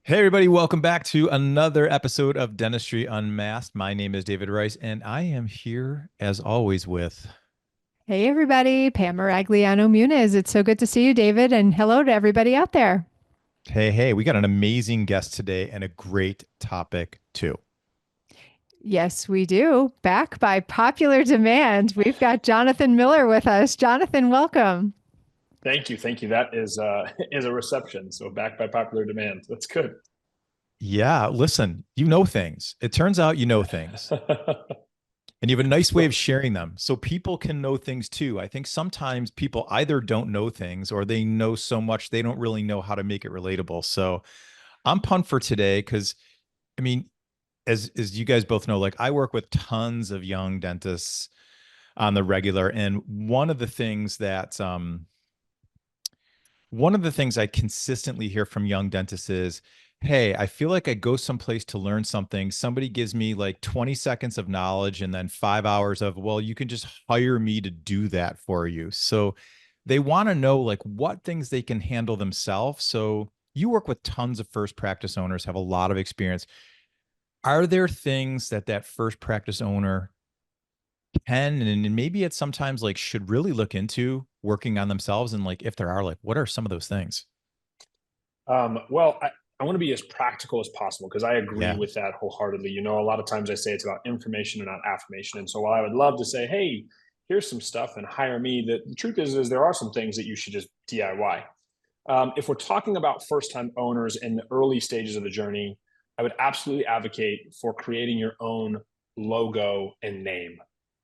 Hey, everybody, welcome back to another episode of Dentistry Unmasked. My name is David Rice, and I am here as always with. Hey everybody, Pam Maragliano-Muniz. It's so good to see you, David, and hello to everybody out there. Hey, we got an amazing guest today and a great topic, too. Yes, we do. Back by popular demand, we've got Jonathan Miller with us. Jonathan, welcome. Thank you, thank you. That is is a reception. So backed by popular demand. That's good. Yeah, listen, you know things. It turns out you know things, and you have a nice way of Well, sharing them so people can know things too. I think sometimes people either don't know things or they know so much they don't really know how to make it relatable. So I'm pumped for today because, I mean, as you guys both know, like I work with tons of young dentists on the regular, and one of the things I consistently hear from young dentists is, "Hey, I feel like I go someplace to learn something. Somebody gives me like 20 seconds of knowledge and then 5 hours of, well, you can just hire me to do that for you." So they want to know like what things they can handle themselves. So you work with tons of first practice owners, have a lot of experience. Are there things that first practice owner can and maybe it's sometimes like should really look into working on themselves? And like if there are, like what are some of those things? I want to be as practical as possible because I agree Yeah. with that wholeheartedly. You know, a lot of times I say it's about information and not affirmation. And so while I would love to say, hey, here's some stuff and hire me, the truth is there are some things that you should just DIY. If we're talking about first time owners in the early stages of the journey, I would absolutely advocate for creating your own logo and name.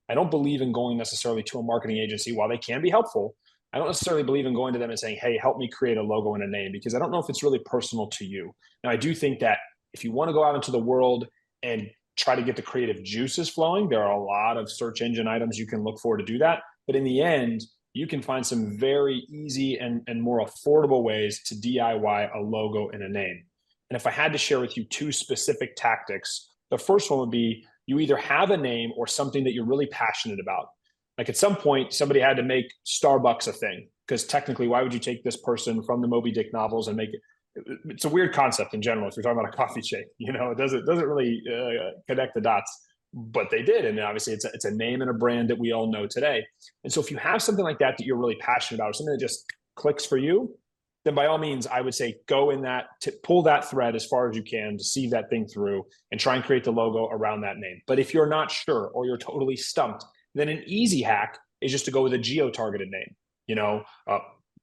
I don't believe in going necessarily to a marketing agency. While they can be helpful, I don't necessarily believe in going to them and saying, hey, help me create a logo and a name, because I don't know if it's really personal to you. Now, I do think that if you want to go out into the world and try to get the creative juices flowing, there are a lot of search engine items you can look for to do that. But in the end, you can find some very easy and more affordable ways to DIY a logo and a name. And if I had to share with you two specific tactics, the first one would be you either have a name or something that you're really passionate about. Like at some point, somebody had to make Starbucks a thing because technically, why would you take this person from the Moby Dick novels and make it? It's a weird concept in general. If you're talking about a coffee shake, you know, it doesn't really connect the dots, but they did, and obviously, it's a name and a brand that we all know today. And so, if you have something like that that you're really passionate about, or something that just clicks for you, then by all means, I would say go in that, pull that thread as far as you can to see that thing through and try and create the logo around that name. But if you're not sure or you're totally stumped, then an easy hack is just to go with a geo-targeted name. You know,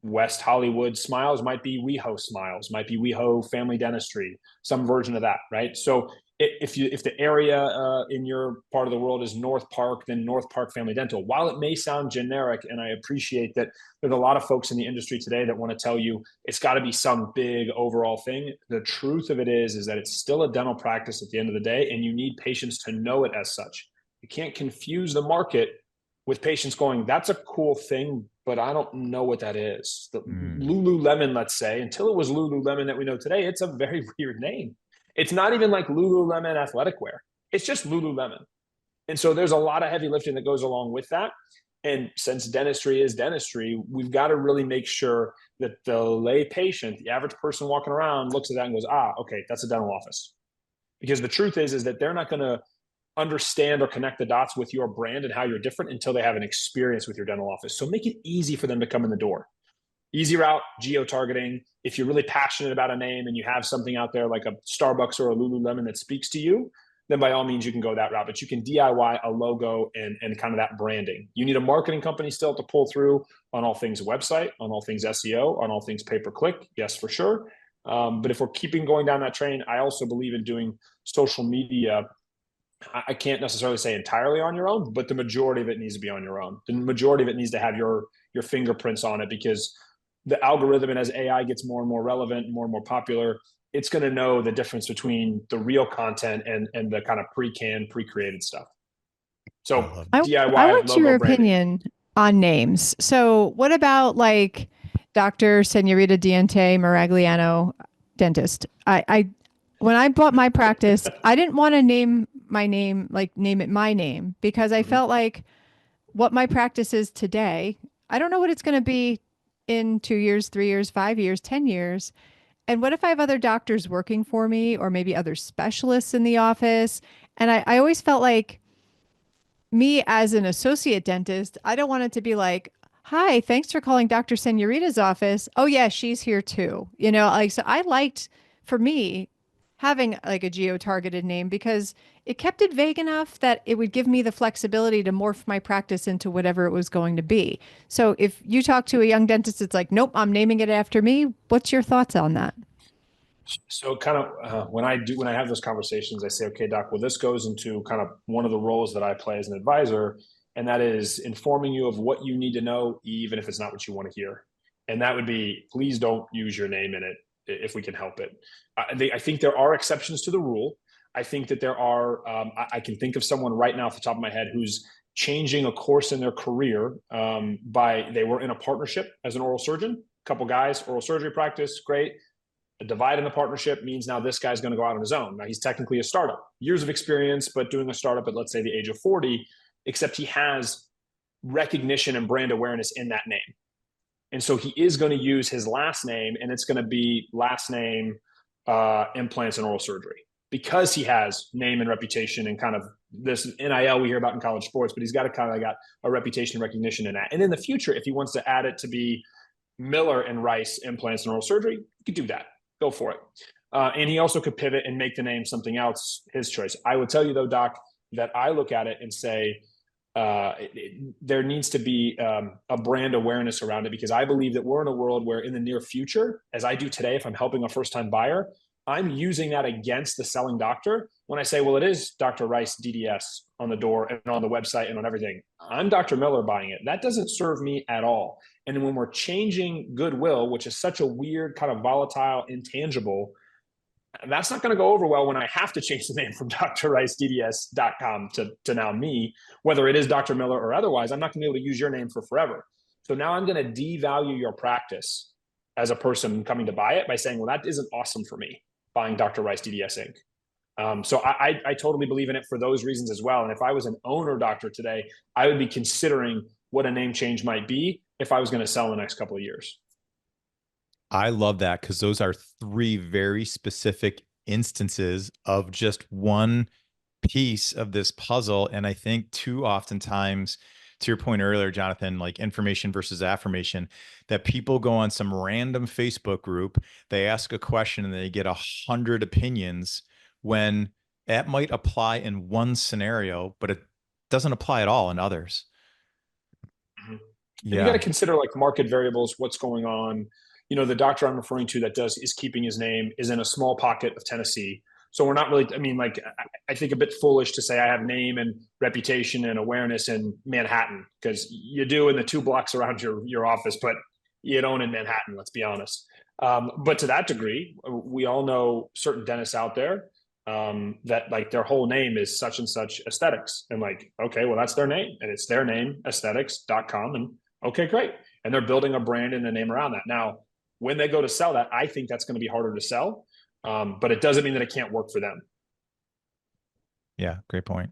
West Hollywood Smiles might be WeHo Smiles, might be WeHo Family Dentistry, some version of that, right? So if the area in your part of the world is North Park, then North Park Family Dental. While it may sound generic, and I appreciate that there's a lot of folks in the industry today that want to tell you it's got to be some big overall thing. The truth of it is that it's still a dental practice at the end of the day, and you need patients to know it as such. You can't confuse the market with patients going, that's a cool thing, but I don't know what that is. The Mm. Lululemon, let's say, until it was Lululemon that we know today, it's a very weird name. It's not even like Lululemon athletic wear. It's just Lululemon. And so there's a lot of heavy lifting that goes along with that. And since dentistry is dentistry, we've got to really make sure that the lay patient, the average person walking around, looks at that and goes, ah, okay, that's a dental office. Because the truth is that they're not going to understand or connect the dots with your brand and how you're different until they have an experience with your dental office. So make it easy for them to come in the door. Easy route, geo targeting. If you're really passionate about a name and you have something out there like a Starbucks or a Lululemon that speaks to you, then by all means you can go that route. But you can DIY a logo and kind of that branding. You need a marketing company still to pull through on all things website, on all things SEO, on all things pay per click. Yes, for sure. But if we're keeping going down that train, I also believe in doing social media. I can't necessarily say entirely on your own, but the majority of it needs to be on your own. The majority of it needs to have your fingerprints on it, because the algorithm, and as AI gets more and more relevant and more popular, it's going to know the difference between the real content and the kind of pre-canned, pre-created stuff. I So love I I DIY want logo your branding. opinion on names. So, what about like Dr. Senorita Diente Maragliano dentist? I when I bought my practice, I didn't want to name my name like name it my name because I Mhm. felt like what my practice is today, I don't know what it's going to be in 2 years, 3 years, 5 years, 10 years. And what if I have other doctors working for me or maybe other specialists in the office? And I always felt like me as an associate dentist, I don't want it to be like, hi, thanks for calling Dr. Senorita's office. Oh, yeah, she's here too. You know, like, so I liked, for me, having like a geo-targeted name because it kept it vague enough that it would give me the flexibility to morph my practice into whatever it was going to be. So if you talk to a young dentist, it's like, nope, I'm naming it after me. What's your thoughts on that? So kind of when I have those conversations, I say, okay, doc, well, this goes into kind of one of the roles that I play as an advisor, and that is informing you of what you need to know, even if it's not what you want to hear. And that would be, please don't use your name in it if we can help it. I think there are exceptions to the rule. I think that there are, I can think of someone right now off the top of my head who's changing a course in their career they were in a partnership as an oral surgeon, a couple guys, oral surgery practice, great. A divide in the partnership means now this guy's going to go out on his own. Now he's technically a startup, years of experience, but doing a startup at, let's say, the age of 40, except he has recognition and brand awareness in that name. And so he is going to use his last name, and it's going to be last name implants and oral surgery because he has name and reputation and kind of this NIL we hear about in college sports, but he's got a reputation and recognition in that. And in the future, if he wants to add it to be Miller and Rice implants and oral surgery, he could do that. Go for it. And he also could pivot and make the name something else, his choice. I would tell you, though, doc, that I look at it and say there needs to be a brand awareness around it, because I believe that we're in a world where in the near future, as I do today, if I'm helping a first-time buyer, I'm using that against the selling doctor when I say, well, it is Dr. Rice DDS on the door and on the website and on everything. I'm Dr. Miller buying it. That doesn't serve me at all. And when we're changing goodwill, which is such a weird kind of volatile intangible, that's not going to go over well when I have to change the name from drricedds.com to now me, whether it is Dr. Miller or otherwise. I'm not going to be able to use your name for forever. So now I'm going to devalue your practice as a person coming to buy it by saying, well, that isn't awesome for me, buying Dr. Rice DDS Inc. So I totally believe in it for those reasons as well. And if I was an owner doctor today, I would be considering what a name change might be if I was going to sell in the next couple of years. I love that, because those are three very specific instances of just one piece of this puzzle. And I think too oftentimes, to your point earlier, Jonathan, like information versus affirmation, that people go on some random Facebook group, they ask a question and they get 100 opinions when that might apply in one scenario, but it doesn't apply at all in others. Mm-hmm. Yeah. You got to consider like market variables, what's going on. You know, the doctor I'm referring to that is keeping his name is in a small pocket of Tennessee. So we're not really, I mean, like, I think a bit foolish to say I have name and reputation and awareness in Manhattan, because you do in the 2 blocks around your office, but you don't in Manhattan, let's be honest. But to that degree, we all know certain dentists out there that like their whole name is such and such aesthetics. And like, okay, well, that's their name, and it's their name, aesthetics.com. And okay, great. And they're building a brand and a name around that. Now, when they go to sell that, I think that's going to be harder to sell. But it doesn't mean that it can't work for them. Yeah, great point.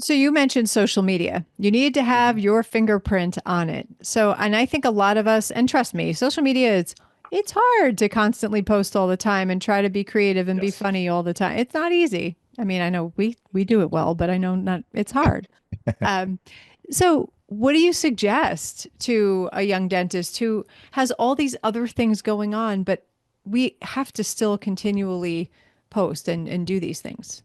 So you mentioned social media. You need to have your fingerprint on it. So, and I think a lot of us, and trust me, social media it's hard to constantly post all the time and try to be creative and be funny all the time. It's not easy. I mean, I know we do it well, but I know it's hard. So what do you suggest to a young dentist who has all these other things going on, but we have to still continually post and do these things?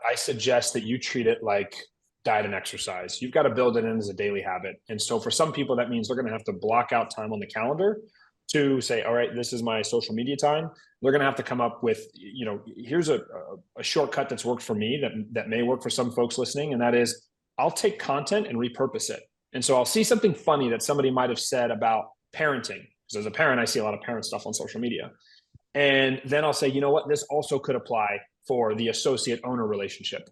I suggest that you treat it like diet and exercise. You've got to build it in as a daily habit. And so for some people, that means they're going to have to block out time on the calendar to say, all right, this is my social media time. They're going to have to come up with, you know, here's a shortcut that's worked for me that may work for some folks listening. And that is, I'll take content and repurpose it. And so I'll see something funny that somebody might have said about parenting. Because as a parent, I see a lot of parent stuff on social media. And then I'll say, you know what, this also could apply for the associate owner relationship,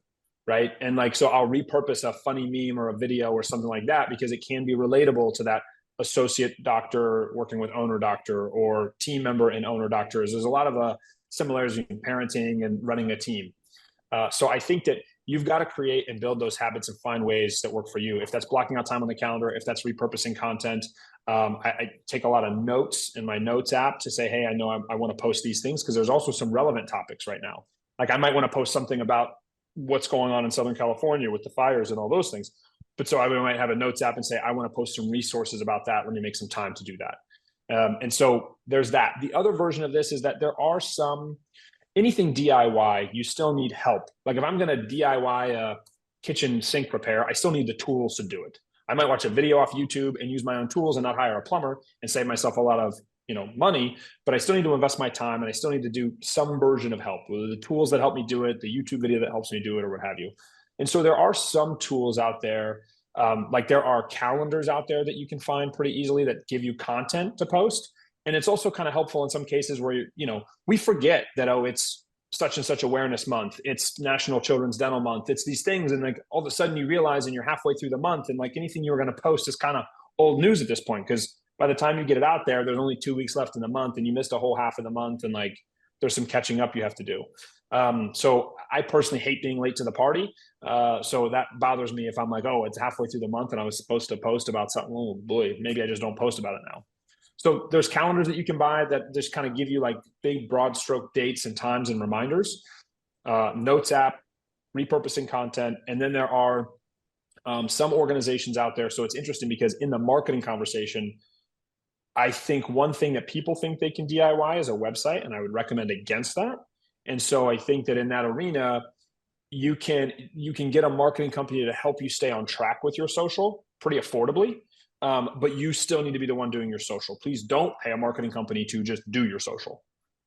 right? And like, so I'll repurpose a funny meme or a video or something like that, because it can be relatable to that associate doctor working with owner doctor, or team member and owner doctors. There's a lot of similarities between parenting and running a team. So I think that you've got to create and build those habits and find ways that work for you. If that's blocking out time on the calendar, if that's repurposing content. I take a lot of notes in my notes app to say, hey, I know I want to post these things, because there's also some relevant topics right now. Like I might want to post something about what's going on in Southern California with the fires and all those things. But so I might have a notes app and say, I want to post some resources about that. Let me make some time to do that. And so there's that. The other version of this is that there are anything DIY, you still need help. Like if I'm going to DIY a kitchen sink repair, I still need the tools to do it. I might watch a video off YouTube and use my own tools and not hire a plumber and save myself a lot of money, but I still need to invest my time, and I still need to do some version of help, whether the tools that help me do it, the YouTube video that helps me do it, or what have you. And so there are some tools out there, like there are calendars out there that you can find pretty easily that give you content to post. And it's also kind of helpful in some cases where, we forget that, it's such and such awareness month, it's National Children's Dental Month, it's these things. And like all of a sudden you realize, and you're halfway through the month, and like anything you were going to post is kind of old news at this point, because by the time you get it out there, there's only 2 weeks left in the month, and you missed a whole half of the month, and like there's some catching up you have to do. So I personally hate being late to the party. So that bothers me if I'm like, oh, it's halfway through the month and I was supposed to post about something. Oh boy, maybe I just don't post about it now. So there's calendars that you can buy that just kind of give you like big broad stroke dates and times and reminders. Notes app, repurposing content. And then there are some organizations out there. So it's interesting because in the marketing conversation, I think one thing that people think they can DIY is a website, and I would recommend against that. And so I think that in that arena, you can get a marketing company to help you stay on track with your social pretty affordably. But you still need to be the one doing your social. Please don't pay a marketing company to just do your social.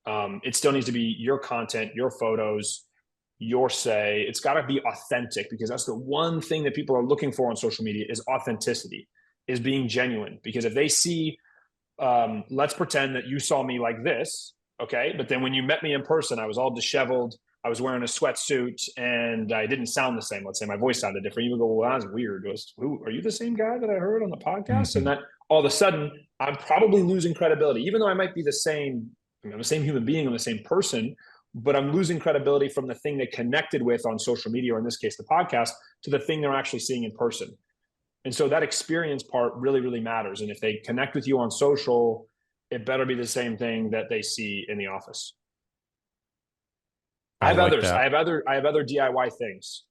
It still needs to be your content, your photos, your say. It's got to be authentic, because that's the one thing that people are looking for on social media is authenticity, is being genuine. Because if they see, let's pretend that you saw me like this, okay? But then when you met me in person, I was all disheveled, I was wearing a sweatsuit, and I didn't sound the same. Let's say my voice sounded different. You would go, well, that's weird. Are you the same guy that I heard on the podcast? Mm-hmm. And that all of a sudden, I'm probably losing credibility, even though I might be the same. I'm the same human being, I'm the same person, but I'm losing credibility from the thing they connected with on social media, or in this case, the podcast, to the thing they're actually seeing in person. And so that experience part really, really matters. And if they connect with you on social, it better be the same thing that they see in the office. I have others. I have other DIY things.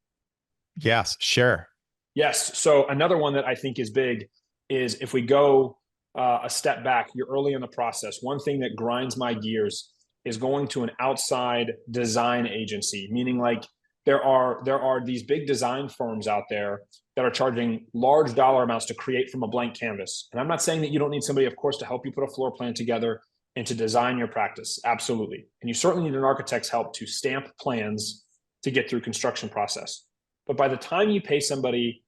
Yes, sure. Yes. So another one that I think is big is if we go a step back, you're early in the process. One thing that grinds my gears is going to an outside design agency, meaning like there are these big design firms out there that are charging large dollar amounts to create from a blank canvas. And I'm not saying that you don't need somebody, of course, to help you put a floor plan together and to design your practice. Absolutely. And you certainly need an architect's help to stamp plans to get through construction process. But by the time you pay somebody,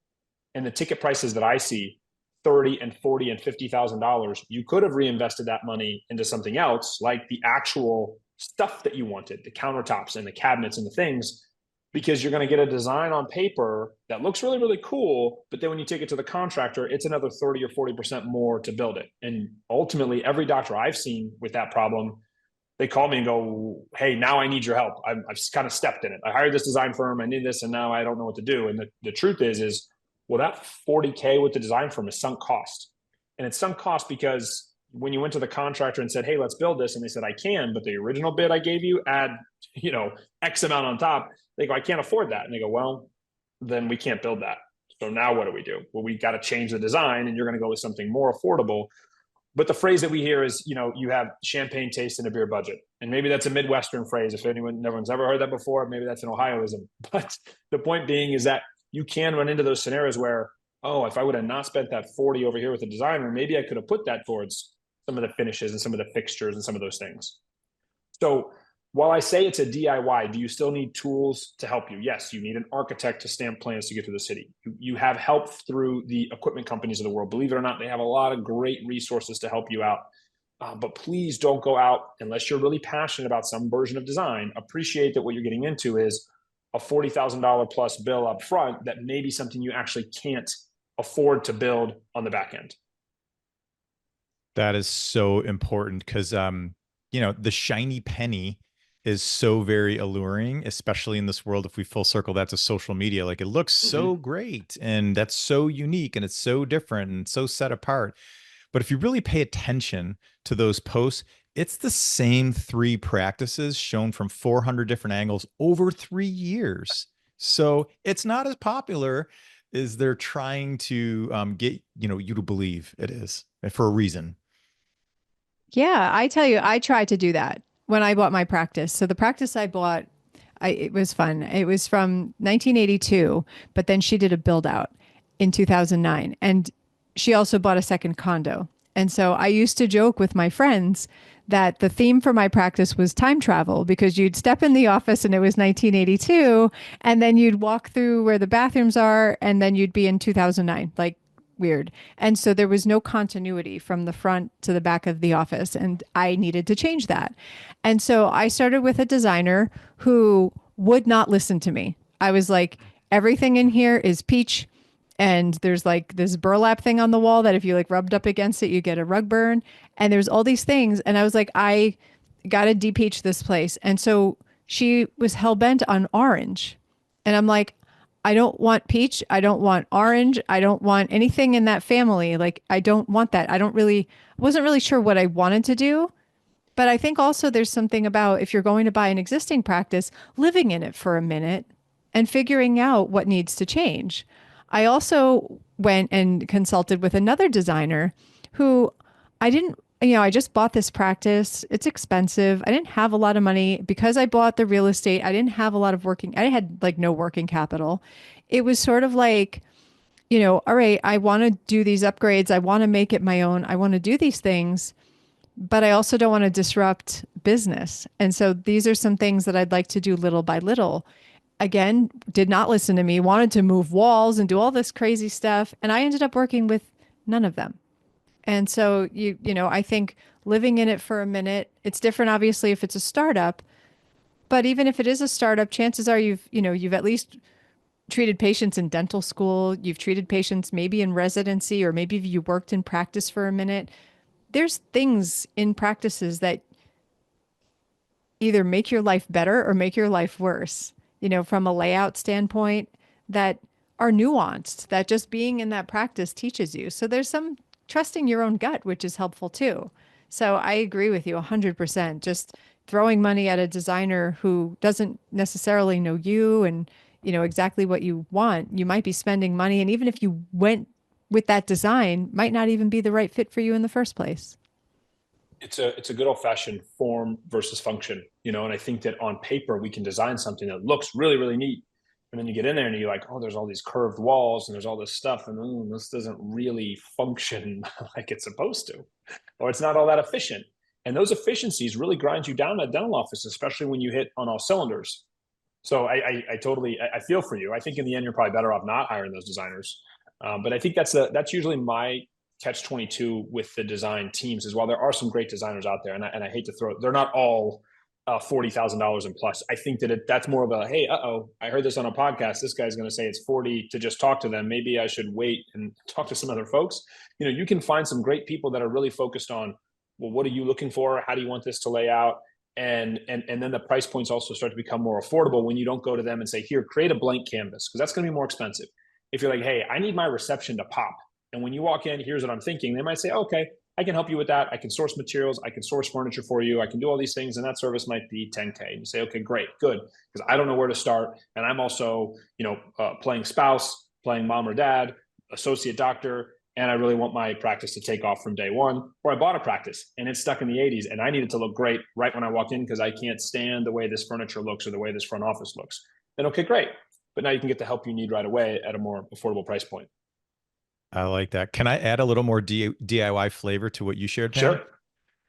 and the ticket prices that I see, $30,000 and $40,000 and $50,000, you could have reinvested that money into something else, like the actual stuff that you wanted, the countertops and the cabinets and the things, because you're going to get a design on paper that looks really, really cool. But then when you take it to the contractor, it's another 30 or 40% more to build it. And ultimately, every doctor I've seen with that problem, they call me and go, hey, now I need your help. I've kind of stepped in it. I hired this design firm. I need this, and now I don't know what to do. And the truth is, well, that $40K with the design firm is sunk cost. And it's sunk cost because when you went to the contractor and said, hey, let's build this, and they said, I can, but the original bid I gave you, add, X amount on top. They go, I can't afford that. And they go, well, then we can't build that. So now what do we do? Well, we got to change the design, and you're going to go with something more affordable. But the phrase that we hear is, you have champagne taste in a beer budget. And maybe that's a Midwestern phrase. If everyone's ever heard that before, maybe that's an Ohioism. But the point being is that you can run into those scenarios where, oh, if I would have not spent that 40 over here with the designer, maybe I could have put that towards some of the finishes and some of the fixtures and some of those things. So while I say it's a DIY, do you still need tools to help you? Yes, you need an architect to stamp plans to get to the city. You have help through the equipment companies of the world. Believe it or not, they have a lot of great resources to help you out. But please don't go out unless you're really passionate about some version of design. Appreciate that what you're getting into is a $40,000 plus bill up front that may be something you actually can't afford to build on the back end. That is so important because, the shiny penny is so very alluring, especially in this world. If we full circle that to social media, like it looks so Hmm. great and that's so unique and it's so different and so set apart. But if you really pay attention to those posts, it's the same three practices shown from 400 different angles over 3 years. So it's not as popular as they're trying to get you to believe it is, for a reason. Yeah, I tell you, I tried to do that when I bought my practice. So the practice I bought, it was fun. It was from 1982, but then she did a build out in 2009. And she also bought a second condo. And so I used to joke with my friends that the theme for my practice was time travel because you'd step in the office and it was 1982, and then you'd walk through where the bathrooms are, and then you'd be in 2009. Like, weird. And so there was no continuity from the front to the back of the office. And I needed to change that. And so I started with a designer who would not listen to me. I was like, everything in here is peach. And there's like this burlap thing on the wall that if you like rubbed up against it, you get a rug burn. And there's all these things. And I was like, I got to de-peach this place. And so she was hell bent on orange. And I'm like, I don't want peach. I don't want orange. I don't want anything in that family. Like, I don't want that. Wasn't really sure what I wanted to do. But I think also there's something about if you're going to buy an existing practice, living in it for a minute and figuring out what needs to change. I also went and consulted with another designer who I didn't, I just bought this practice. It's expensive. I didn't have a lot of money because I bought the real estate. I didn't have a lot of I had like no working capital. It was sort of like, all right, I want to do these upgrades. I want to make it my own. I want to do these things, but I also don't want to disrupt business. And so these are some things that I'd like to do little by little. Again, did not listen to me, wanted to move walls and do all this crazy stuff. And I ended up working with none of them. And so I think living in it for a minute, it's different obviously if it's a startup, but even if it is a startup, chances are you've at least treated patients in dental school, you've treated patients maybe in residency, or maybe you worked in practice for a minute. There's things in practices that either make your life better or make your life worse, from a layout standpoint that are nuanced that just being in that practice teaches you. So there's some trusting your own gut, which is helpful too. So I agree with you 100%. Just throwing money at a designer who doesn't necessarily know you and exactly what you want, you might be spending money. And even if you went with that design, might not even be the right fit for you in the first place. It's a good old fashioned form versus function, and I think that on paper we can design something that looks really, really neat. And then you get in there and you're like, oh, there's all these curved walls and there's all this stuff. And this doesn't really function like it's supposed to, or it's not all that efficient. And those efficiencies really grind you down at dental office, especially when you hit on all cylinders. So I totally, I feel for you. I think in the end, you're probably better off not hiring those designers. But I think that's usually my catch 22 with the design teams as well. There are some great designers out there, and I hate to throw, they're not all $40,000 and plus. I think that that's more of a, hey, I heard this on a podcast. This guy's going to say it's 40 to just talk to them. Maybe I should wait and talk to some other folks. You can find some great people that are really focused on, well, what are you looking for? How do you want this to lay out? And then the price points also start to become more affordable when you don't go to them and say, here, create a blank canvas, because that's going to be more expensive. If you're like, hey, I need my reception to pop, and when you walk in, here's what I'm thinking, they might say, okay, I can help you with that. I can source materials. I can source furniture for you. I can do all these things. And that service might be 10K. And you say, okay, great, good. Because I don't know where to start. And I'm also, playing spouse, playing mom or dad, associate doctor. And I really want my practice to take off from day one. Or I bought a practice and it's stuck in the 80s and I need it to look great right when I walk in because I can't stand the way this furniture looks or the way this front office looks. Then, okay, great. But now you can get the help you need right away at a more affordable price point. I like that. Can I add a little more DIY flavor to what you shared, Pam?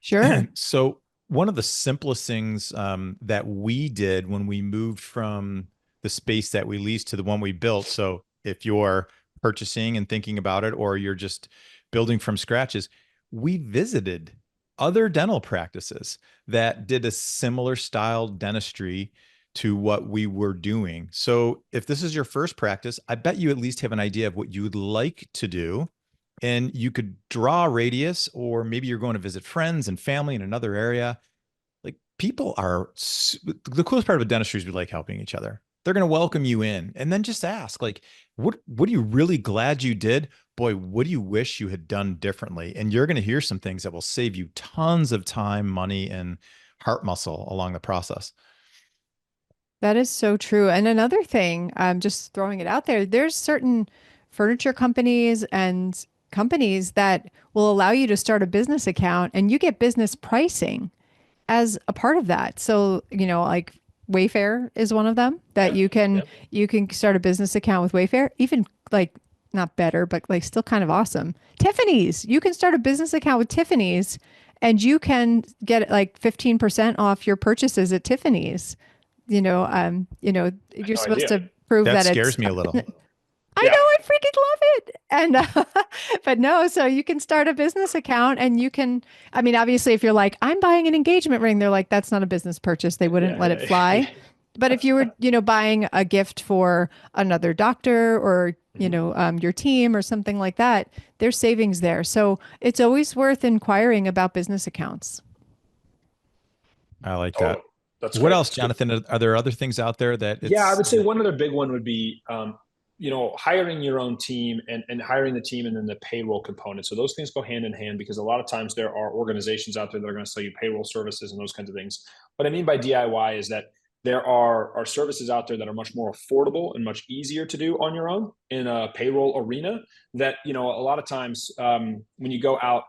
Sure. Sure. So one of the simplest things that we did when we moved from the space that we leased to the one we built. So if you're purchasing and thinking about it, or you're just building from scratch, is we visited other dental practices that did a similar style dentistry to what we were doing. So if this is your first practice, I bet you at least have an idea of what you would like to do. And you could draw a radius, or maybe you're going to visit friends and family in another area. Like, people are the coolest part of dentistry is we like helping each other. They're going to welcome you in and then just ask like, what are you really glad you did? Boy, what do you wish you had done differently? And you're going to hear some things that will save you tons of time, money, and heart muscle along the process. That is so true. And another thing, I'm just throwing it out there, there's certain furniture companies and companies that will allow you to start a business account and you get business pricing as a part of that. So, like Wayfair is one of them that Yeah. Yeah. you can start a business account with Wayfair, even like not better, but like still kind of awesome. Tiffany's, you can start a business account with Tiffany's and you can get like 15% off your purchases at Tiffany's. I had You're no supposed idea. to prove That that it's scares me a little. I know, Yeah. I freaking love it. And but no, so you can start a business account and you can, I mean, obviously if you're like, I'm buying an engagement ring, they're like, that's not a business purchase. They wouldn't let it Yeah. fly. But if you were, buying a gift for another doctor or, Mhm. your team or something like that, there's savings there. So it's always worth inquiring about business accounts. I like Totally. that. That's What great. else, That's good. Jonathan? Are there other things out there that Yeah, I it's would say one other big one would be, hiring your own team and hiring the team and then the payroll component. So those things go hand in hand because a lot of times there are organizations out there that are going to sell you payroll services and those kinds of things. What I mean by DIY is that there are services out there that are much more affordable and much easier to do on your own in a payroll arena that, a lot of times when you go out,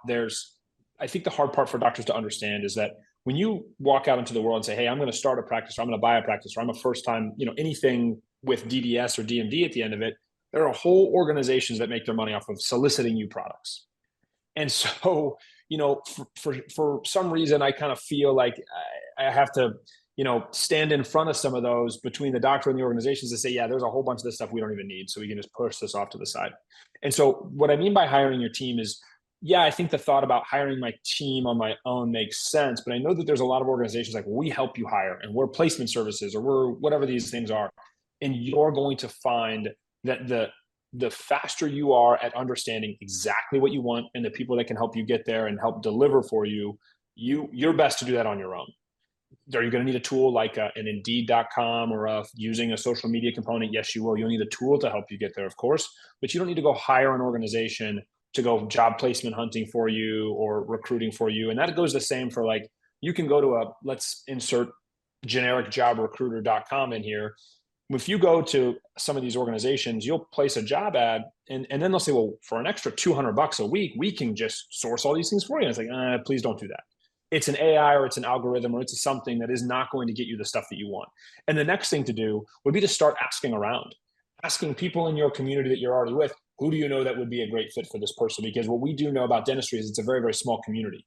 I think the hard part for doctors to understand is that when you walk out into the world and say, hey, I'm going to start a practice or I'm going to buy a practice or I'm a first time, anything with DDS or DMD at the end of it, there are whole organizations that make their money off of soliciting you products. And so, for some reason, I kind of feel like I have to, stand in front of some of those between the doctor and the organizations to say, yeah, there's a whole bunch of this stuff we don't even need. So we can just push this off to the side. And so what I mean by hiring your team is, yeah, I think the thought about hiring my team on my own makes sense. But I know that there's a lot of organizations like, we help you hire and we're placement services or we're whatever these things are. And you're going to find that the faster you are at understanding exactly what you want and the people that can help you get there and help deliver for you, you're best to do that on your own. Are you going to need a tool like an Indeed.com or using a social media component? Yes, you will. You'll need a tool to help you get there, of course, but you don't need to go hire an organization to go job placement hunting for you or recruiting for you. And that goes the same for like, you can go to let's insert generic jobrecruiter.com in here. If you go to some of these organizations, you'll place a job ad and then they'll say, well, for an extra $200 a week, we can just source all these things for you. And it's like, please don't do that. It's an AI or it's an algorithm or it's something that is not going to get you the stuff that you want. And the next thing to do would be to start asking around, asking people in your community that you're already with, who do you know that would be a great fit for this person? Because what we do know about dentistry is it's a very, very small community.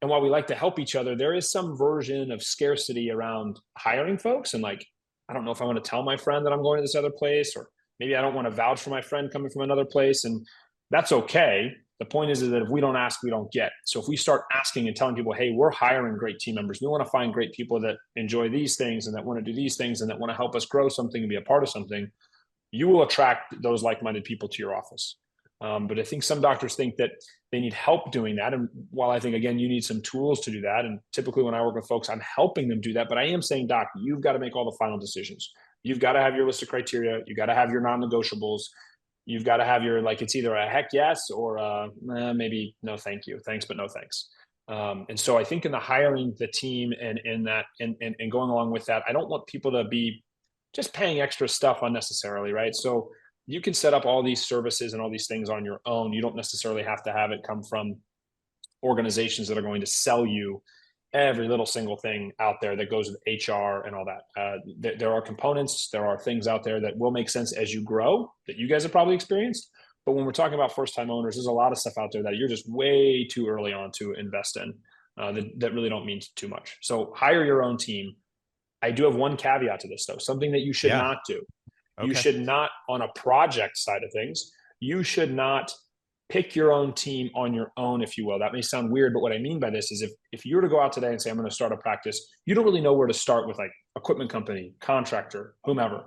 And while we like to help each other, there is some version of scarcity around hiring folks. And like, I don't know if I want to tell my friend that I'm going to this other place, or maybe I don't want to vouch for my friend coming from another place. And that's okay. The point is that if we don't ask, we don't get. So if we start asking and telling people, hey, we're hiring great team members, we want to find great people that enjoy these things and that want to do these things and that want to help us grow something and be a part of something, you will attract those like-minded people to your office. But I think some doctors think that they need help doing that. And while I think, again, you need some tools to do that, and typically when I work with folks, I'm helping them do that. But I am saying, doc, you've got to make all the final decisions. You've got to have your list of criteria. You got to have your non-negotiables. You've got to have your, like, it's either a heck yes or maybe no thank you. Thanks, but no thanks. And so I think in the hiring the team and in that and going along with that, I don't want people to be just paying extra stuff unnecessarily, right? So you can set up all these services and all these things on your own. You don't necessarily have to have it come from organizations that are going to sell you every little single thing out there that goes with HR and all that. There are components, there are things out there that will make sense as you grow that you guys have probably experienced. But when we're talking about first-time owners, there's a lot of stuff out there that you're just way too early on to invest in that really don't mean too much. So hire your own team. I do have one caveat to this, though, something that you should Yeah. not do. You Okay. should not, on a project side of things, you should not pick your own team on your own, if you will. That may sound weird, but what I mean by this is if you were to go out today and say, I'm going to start a practice, you don't really know where to start with like equipment company, contractor, whomever.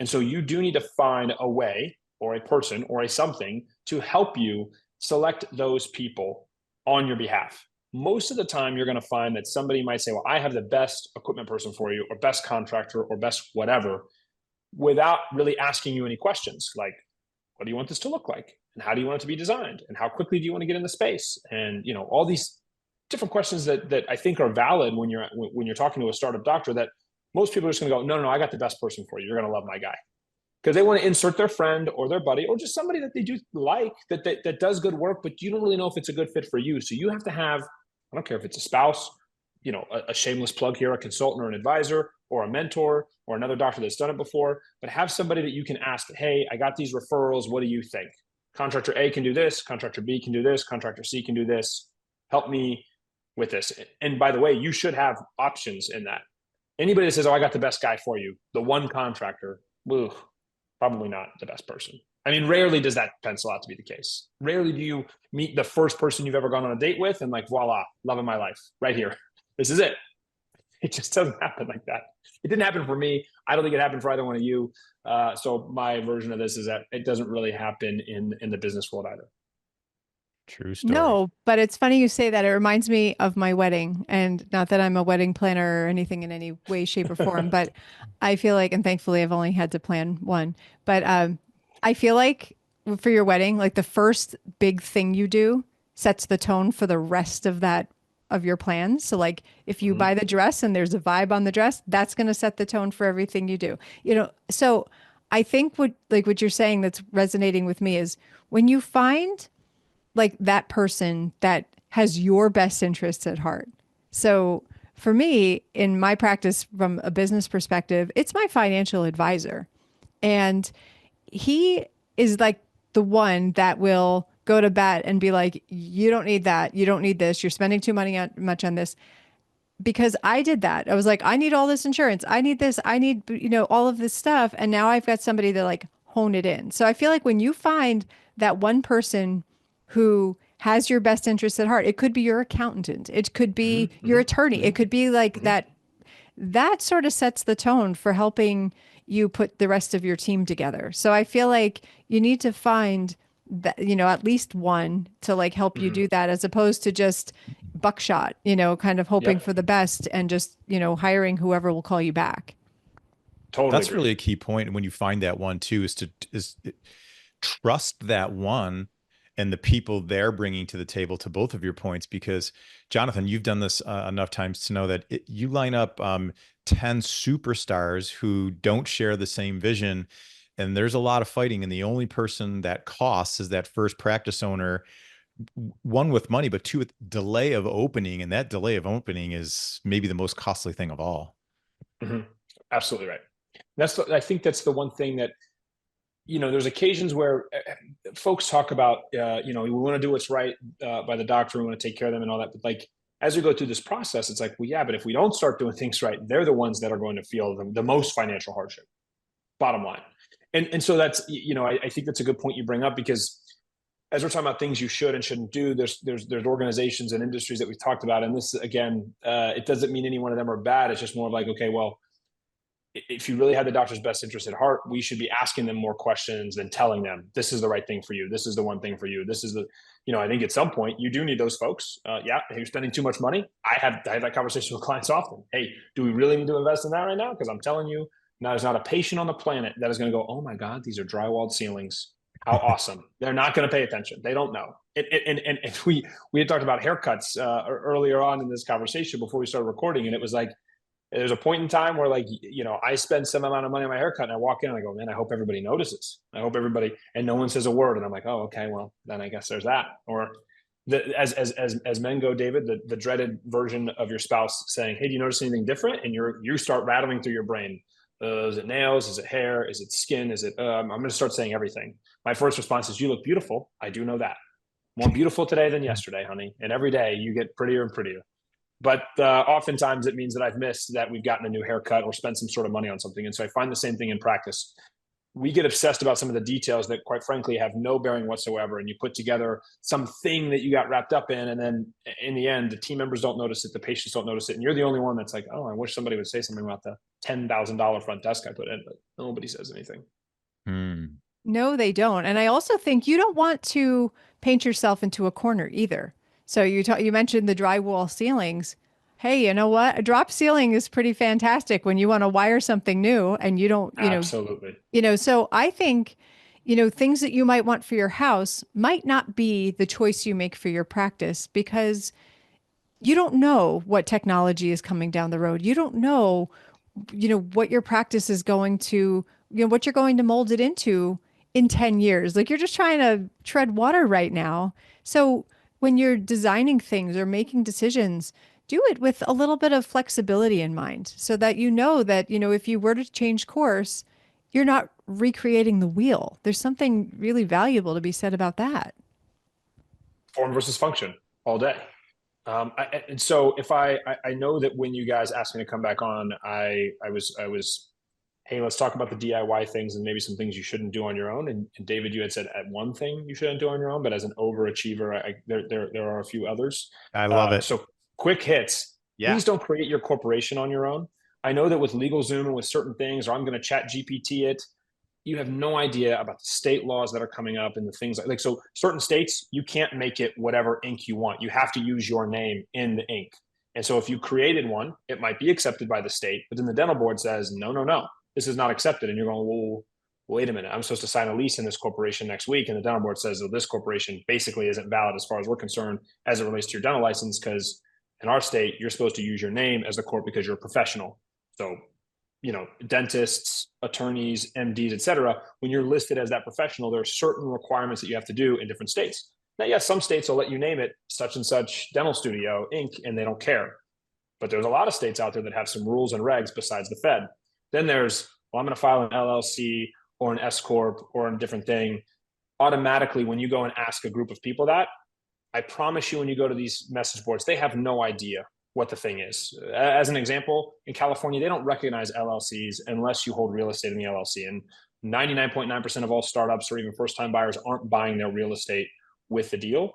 And so you do need to find a way or a person or a something to help you select those people on your behalf. most of the time you're going to find that somebody might say, well, I have the best equipment person for you, or best contractor, or best whatever, without really asking you any questions like, what do you want this to look like? And how do you want it to be designed? And how quickly do you want to get in the space? And, you know, all these different questions that I think are valid when you're talking to a startup doctor, that most people are just going to go, no, I got the best person for you. You're going to love my guy. Because they want to insert their friend or their buddy or just somebody that they do like, that does good work, but you don't really know if it's a good fit for you. So you have to have, I don't care if it's a spouse, you know, a shameless plug here, a consultant or an advisor or a mentor or another doctor that's done it before, but have somebody that you can ask, hey, I got these referrals. What do you think? Contractor A can do this. Contractor B can do this. Contractor C can do this. Help me with this. And by the way, you should have options in that. Anybody that says, oh, I got the best guy for you, the one contractor, ugh, probably not the best person. I mean, rarely does that pencil out to be the case. Rarely do you meet the first person you've ever gone on a date with and like, voila, love of my life, right here. This is it. It just doesn't happen like that. It didn't happen for me. I don't think it happened for either one of you. So my version of this is that it doesn't really happen in the business world either. True story. No, but it's funny you say that. It reminds me of my wedding, and not that I'm a wedding planner or anything in any way, shape, or form, but I feel like, and thankfully I've only had to plan one, but I feel like for your wedding, like the first big thing you do sets the tone for the rest of that of your plans. So like if you buy the dress and there's a vibe on the dress, that's going to set the tone for everything you do. You know, so I think what you're saying that's resonating with me is when you find like that person that has your best interests at heart. So for me, in my practice from a business perspective, it's my financial advisor. And he is like the one that will go to bat and be like, you don't need that. You don't need this. You're spending too much on this. Because I did that. I was like, I need all this insurance. I need this. I need, you know, all of this stuff. And now I've got somebody to like hone it in. So I feel like when you find that one person who has your best interests at heart, it could be your accountant, it could be your attorney, it could be like that sort of sets the tone for helping you put the rest of your team together. So I feel like you need to find that, you know, at least one to like help you do that, as opposed to just buckshot, you know, kind of hoping for the best and just, you know, hiring whoever will call you back. Totally. That's really a key point. When you find that one too, is to trust that one and the people they're bringing to the table, to both of your points, because Jonathan, you've done this enough times to know that you line up 10 superstars who don't share the same vision, and there's a lot of fighting. And the only person that costs is that first practice owner, one with money, but two with delay of opening. And that delay of opening is maybe the most costly thing of all. Absolutely right. I think that's the one thing that, you know, there's occasions where folks talk about, you know, we want to do what's right by the doctor, we want to take care of them and all that. But like, as we go through this process, it's like, well, yeah, but if we don't start doing things right, they're the ones that are going to feel the most financial hardship, bottom line. And so that's, you know, I think that's a good point you bring up, because as we're talking about things you should and shouldn't do, there's organizations and industries that we've talked about. And this, again, it doesn't mean any one of them are bad. It's just more of like, okay, well, if you really had the doctor's best interest at heart, we should be asking them more questions than telling them this is the right thing for you. This is the one thing for you. This is the, you know, I think at some point you do need those folks. Yeah, you're spending too much money. I have that conversation with clients often. Hey, do we really need to invest in that right now? Because I'm telling you, now there's not a patient on the planet that is going to go, oh my God, these are drywalled ceilings. How awesome. They're not going to pay attention. They don't know. And we had talked about haircuts earlier on in this conversation before we started recording. And it was like, there's a point in time where, like, you know, I spend some amount of money on my haircut and I walk in and I go, man, I hope everybody notices. I hope everybody, and no one says a word. And I'm like, oh, okay, well, then I guess there's that. Or as men go, David, the dreaded version of your spouse saying, hey, do you notice anything different? And you start rattling through your brain. Is it nails? Is it hair? Is it skin? Is it, I'm going to start saying everything. My first response is, you look beautiful. I do know that. More beautiful today than yesterday, honey. And every day you get prettier and prettier. But oftentimes it means that I've missed that we've gotten a new haircut or spent some sort of money on something. And so I find the same thing in practice. We get obsessed about some of the details that, quite frankly, have no bearing whatsoever. And you put together something that you got wrapped up in. And then in the end, the team members don't notice it. The patients don't notice it. And you're the only one that's like, oh, I wish somebody would say something about the $10,000 front desk I put in, but nobody says anything. No, they don't. And I also think you don't want to paint yourself into a corner either. So you mentioned the drywall ceilings. Hey, you know what? A drop ceiling is pretty fantastic when you want to wire something new and you don't, Absolutely. so I think, things that you might want for your house might not be the choice you make for your practice because you don't know what technology is coming down the road. You don't know, what your practice is going to, what you're going to mold it into in 10 years. Like you're just trying to tread water right now. So when you're designing things or making decisions, do it with a little bit of flexibility in mind so that that, if you were to change course, you're not recreating the wheel. There's something really valuable to be said about that. Form versus function all day. And so if I know that when you guys asked me to come back on, I was, hey, let's talk about the DIY things and maybe some things you shouldn't do on your own. And David, you had said at one thing you shouldn't do on your own, but as an overachiever, there are a few others. I love it. So quick hits. Yeah. Please don't create your corporation on your own. I know that with LegalZoom and with certain things, or I'm going to chat GPT it, you have no idea about the state laws that are coming up and the things like so certain states, you can't make it whatever ink you want. You have to use your name in the ink. And so if you created one, it might be accepted by the state, but then the dental board says, no, this is not accepted. And you're going, well, wait a minute, I'm supposed to sign a lease in this corporation next week. And the dental board says, well, this corporation basically isn't valid as far as we're concerned as it relates to your dental license, because in our state, you're supposed to use your name as the corp because you're a professional. So dentists, attorneys, MDs, et cetera, when you're listed as that professional, there are certain requirements that you have to do in different states. Now, yes, some states will let you name it such and such dental studio, Inc., and they don't care. But there's a lot of states out there that have some rules and regs besides the Fed. Then there's, well, I'm going to file an LLC or an S Corp or a different thing. Automatically, when you go and ask a group of people that, I promise you, when you go to these message boards, they have no idea what the thing is. As an example, in California, they don't recognize LLCs unless you hold real estate in the LLC. And 99.9% of all startups or even first-time buyers aren't buying their real estate with the deal.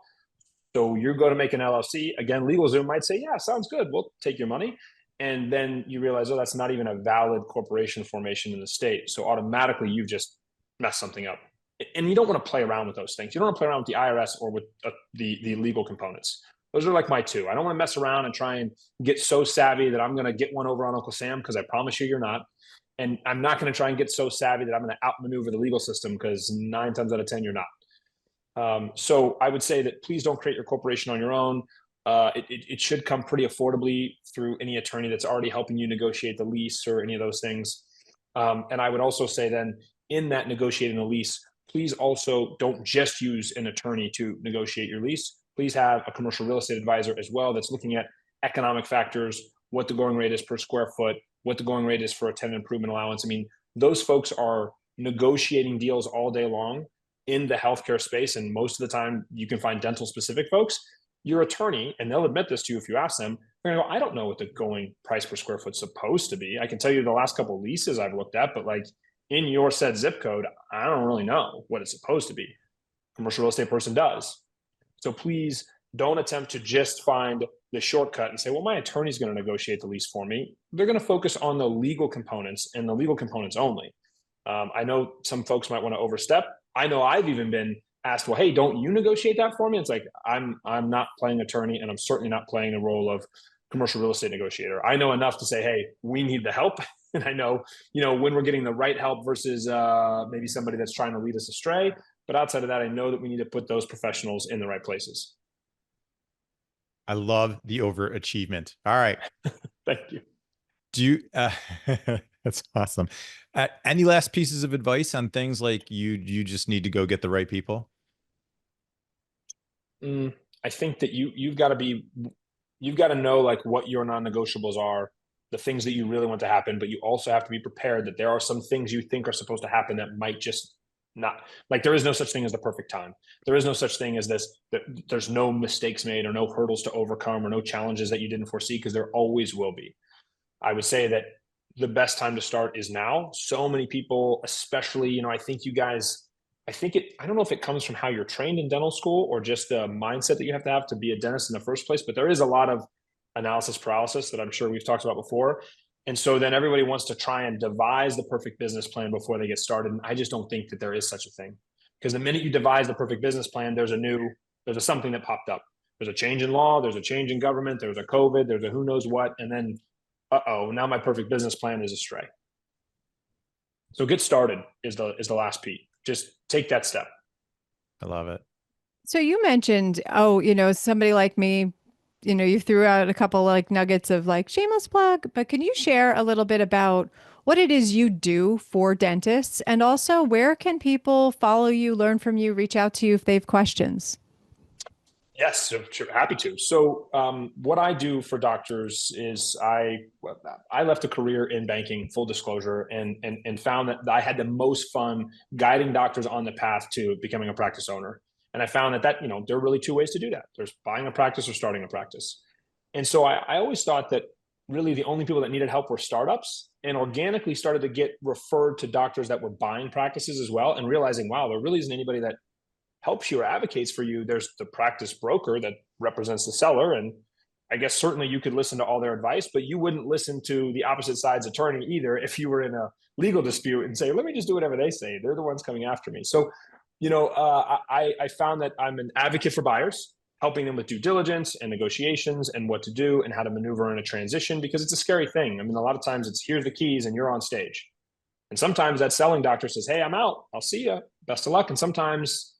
So you're going to make an LLC. Again, LegalZoom might say, yeah, sounds good. We'll take your money. And then you realize, oh, that's not even a valid corporation formation in the state. So automatically you've just messed something up. And you don't want to play around with those things. You don't want to play around with the IRS or with the legal components. Those are like my two. I don't want to mess around and try and get so savvy that I'm going to get one over on Uncle Sam, because I promise you're not. And I'm not going to try and get so savvy that I'm going to outmaneuver the legal system, because 9 times out of 10, you're not. So I would say that please don't create your corporation on your own. It should come pretty affordably through any attorney that's already helping you negotiate the lease or any of those things. And I would also say then, in that negotiating the lease, please also don't just use an attorney to negotiate your lease. Please have a commercial real estate advisor as well that's looking at economic factors, what the going rate is per square foot, what the going rate is for a tenant improvement allowance. I mean, those folks are negotiating deals all day long in the healthcare space. And most of the time you can find dental specific folks. Your attorney, and they'll admit this to you if you ask them, they're going to go, I don't know what the going price per square foot is supposed to be. I can tell you the last couple of leases I've looked at, but like in your said zip code, I don't really know what it's supposed to be. Commercial real estate person does. So please don't attempt to just find the shortcut and say, well, my attorney's going to negotiate the lease for me. They're going to focus on the legal components and the legal components only. I know some folks might want to overstep. I know I've even been asked, well, hey, don't you negotiate that for me? It's like, I'm not playing attorney, and I'm certainly not playing the role of commercial real estate negotiator. I know enough to say, hey, we need the help. And I know, when we're getting the right help versus maybe somebody that's trying to lead us astray. But outside of that, I know that we need to put those professionals in the right places. I love the overachievement. All right. Thank you. Do you, that's awesome. Any last pieces of advice on things like you just need to go get the right people? I think that you've got to know like what your non-negotiables are, the things that you really want to happen, but you also have to be prepared that there are some things you think are supposed to happen that might just not. Like, there is no such thing as the perfect time. There is no such thing as this, that there's no mistakes made or no hurdles to overcome or no challenges that you didn't foresee, because there always will be. I would say that the best time to start is now. So many people, especially, I think you guys, I don't know if it comes from how you're trained in dental school or just the mindset that you have to be a dentist in the first place, but there is a lot of analysis paralysis that I'm sure we've talked about before. And so then everybody wants to try and devise the perfect business plan before they get started. And I just don't think that there is such a thing, because the minute you devise the perfect business plan, there's a something that popped up. There's a change in law, there's a change in government, there's a COVID, there's a who knows what, and then, now my perfect business plan is astray. So get started is the last P. Just take that step. I love it. So you mentioned, somebody like me, you threw out a couple like nuggets of like shameless plug, but can you share a little bit about what it is you do for dentists and also where can people follow you, learn from you, reach out to you if they have questions? Yes, sure, happy to. So, what I do for doctors is I left a career in banking, full disclosure, and found that I had the most fun guiding doctors on the path to becoming a practice owner. And I found that there are really two ways to do that. There's buying a practice or starting a practice. And so I always thought that really the only people that needed help were startups, and organically started to get referred to doctors that were buying practices as well, and realizing, wow, there really isn't anybody that helps you or advocates for you. There's the practice broker that represents the seller. And I guess certainly you could listen to all their advice, but you wouldn't listen to the opposite side's attorney either if you were in a legal dispute and say, let me just do whatever they say. They're the ones coming after me. So, I found that I'm an advocate for buyers, helping them with due diligence and negotiations and what to do and how to maneuver in a transition, because it's a scary thing. I mean, a lot of times it's here's the keys and you're on stage. And sometimes that selling doctor says, hey, I'm out. I'll see you. Best of luck. And sometimes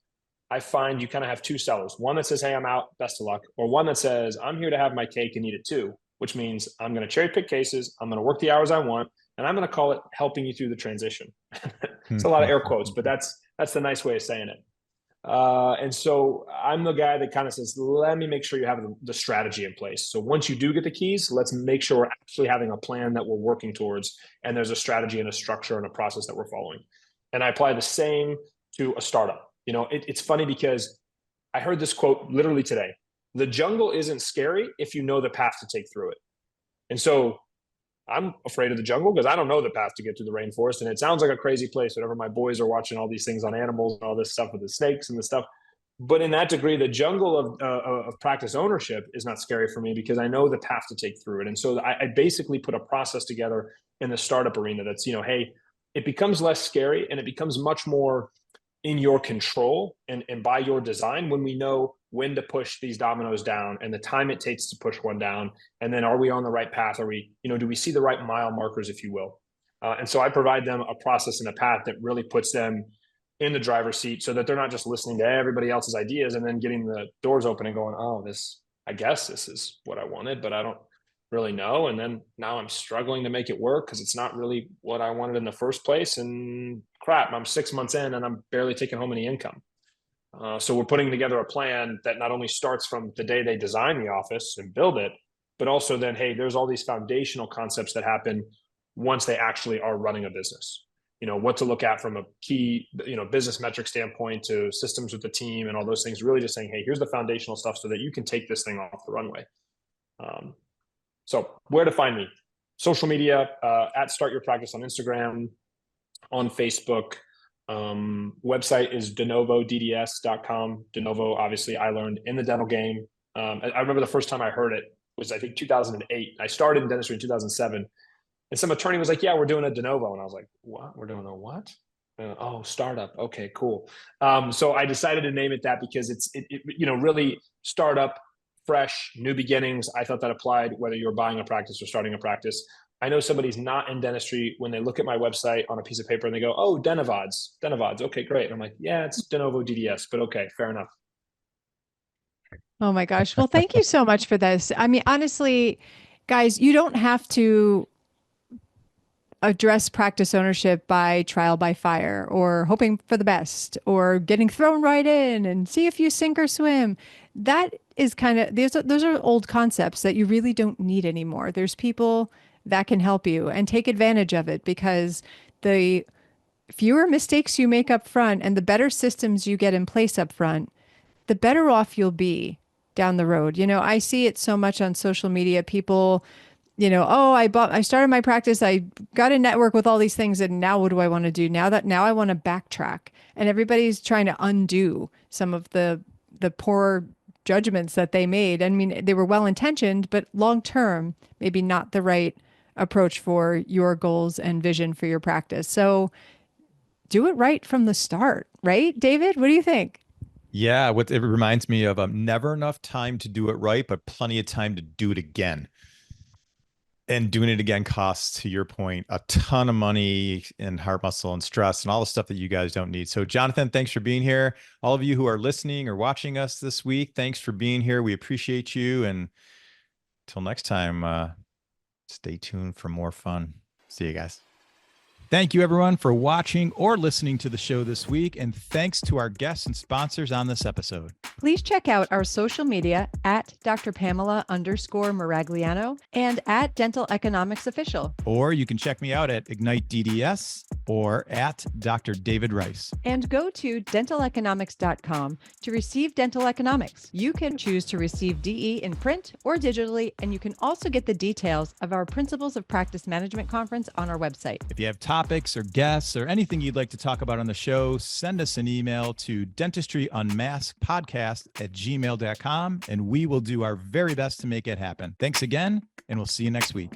I find you kind of have two sellers, one that says, hey, I'm out, best of luck, or one that says, I'm here to have my cake and eat it too, which means I'm going to cherry pick cases, I'm going to work the hours I want, and I'm going to call it helping you through the transition. It's a lot of air quotes, but that's the nice way of saying it. And so I'm the guy that kind of says, let me make sure you have the strategy in place. So once you do get the keys, let's make sure we're actually having a plan that we're working towards, and there's a strategy and a structure and a process that we're following. And I apply the same to a startup. It's funny because I heard this quote literally today. The jungle isn't scary if you know the path to take through it. And so I'm afraid of the jungle because I don't know the path to get through the rainforest. And it sounds like a crazy place whenever my boys are watching all these things on animals and all this stuff with the snakes and the stuff. But in that degree, the jungle of practice ownership is not scary for me because I know the path to take through it. And so I basically put a process together in the startup arena that's, hey, it becomes less scary and it becomes much more in your control and by your design when we know when to push these dominoes down and the time it takes to push one down. And then are we on the right path? Are we, do we see the right mile markers, if you will? And so I provide them a process and a path that really puts them in the driver's seat so that they're not just listening to everybody else's ideas and then getting the doors open and going, oh, I guess this is what I wanted, but I don't really know. And then now I'm struggling to make it work because it's not really what I wanted in the first place. And crap, I'm 6 months in and I'm barely taking home any income. So we're putting together a plan that not only starts from the day they design the office and build it, but also then, hey, there's all these foundational concepts that happen once they actually are running a business. What to look at from a key, business metric standpoint to systems with the team and all those things, really just saying, hey, here's the foundational stuff so that you can take this thing off the runway. So where to find me? Social media, at Start Your Practice on Instagram, on Facebook. Website is denovodds.com. Denovo, obviously, I learned in the dental game. I remember the first time I heard it was, I think, 2008. I started in dentistry in 2007. And some attorney was like, yeah, we're doing a de novo. And I was like, what? We're doing a what? Oh, startup. Okay, cool. So I decided to name it that because it's really startup, fresh, new beginnings. I thought that applied whether you're buying a practice or starting a practice. I know somebody's not in dentistry when they look at my website on a piece of paper and they go, oh, Denovods. Okay, great. And I'm like, yeah, it's de novo DDS, but okay, fair enough. Oh my gosh. Well, thank you so much for this. I mean, honestly, guys, you don't have to address practice ownership by trial by fire or hoping for the best or getting thrown right in and see if you sink or swim. That is kind of, those are old concepts that you really don't need anymore. There's people that can help you and take advantage of it because the fewer mistakes you make up front and the better systems you get in place up front, the better off you'll be down the road. I see it so much on social media. People, oh, I started my practice. I got a network with all these things. And now what do I want to do? Now I want to backtrack, and everybody's trying to undo some of the poor judgments that they made. I mean, they were well-intentioned, but long-term, maybe not the right approach for your goals and vision for your practice. So do it right from the start, right? David, what do you think? Yeah, what it reminds me of, never enough time to do it right, but plenty of time to do it again. And doing it again costs, to your point, a ton of money and heart muscle and stress and all the stuff that you guys don't need. So, Jonathan, thanks for being here. All of you who are listening or watching us this week, thanks for being here. We appreciate you. And until next time, stay tuned for more fun. See you guys. Thank you, everyone, for watching or listening to the show this week. And thanks to our guests and sponsors on this episode. Please check out our social media at Dr. Pamela_Maragliano and at Dental Economics Official. Or you can check me out at Ignite DDS or at Dr. David Rice. And go to dentaleconomics.com to receive dental economics. You can choose to receive DE in print or digitally, and you can also get the details of our Principles of Practice Management conference on our website. If you have topics or guests or anything you'd like to talk about on the show, send us an email to dentistryunmaskedpodcast@gmail.com, and we will do our very best to make it happen. Thanks again, and we'll see you next week.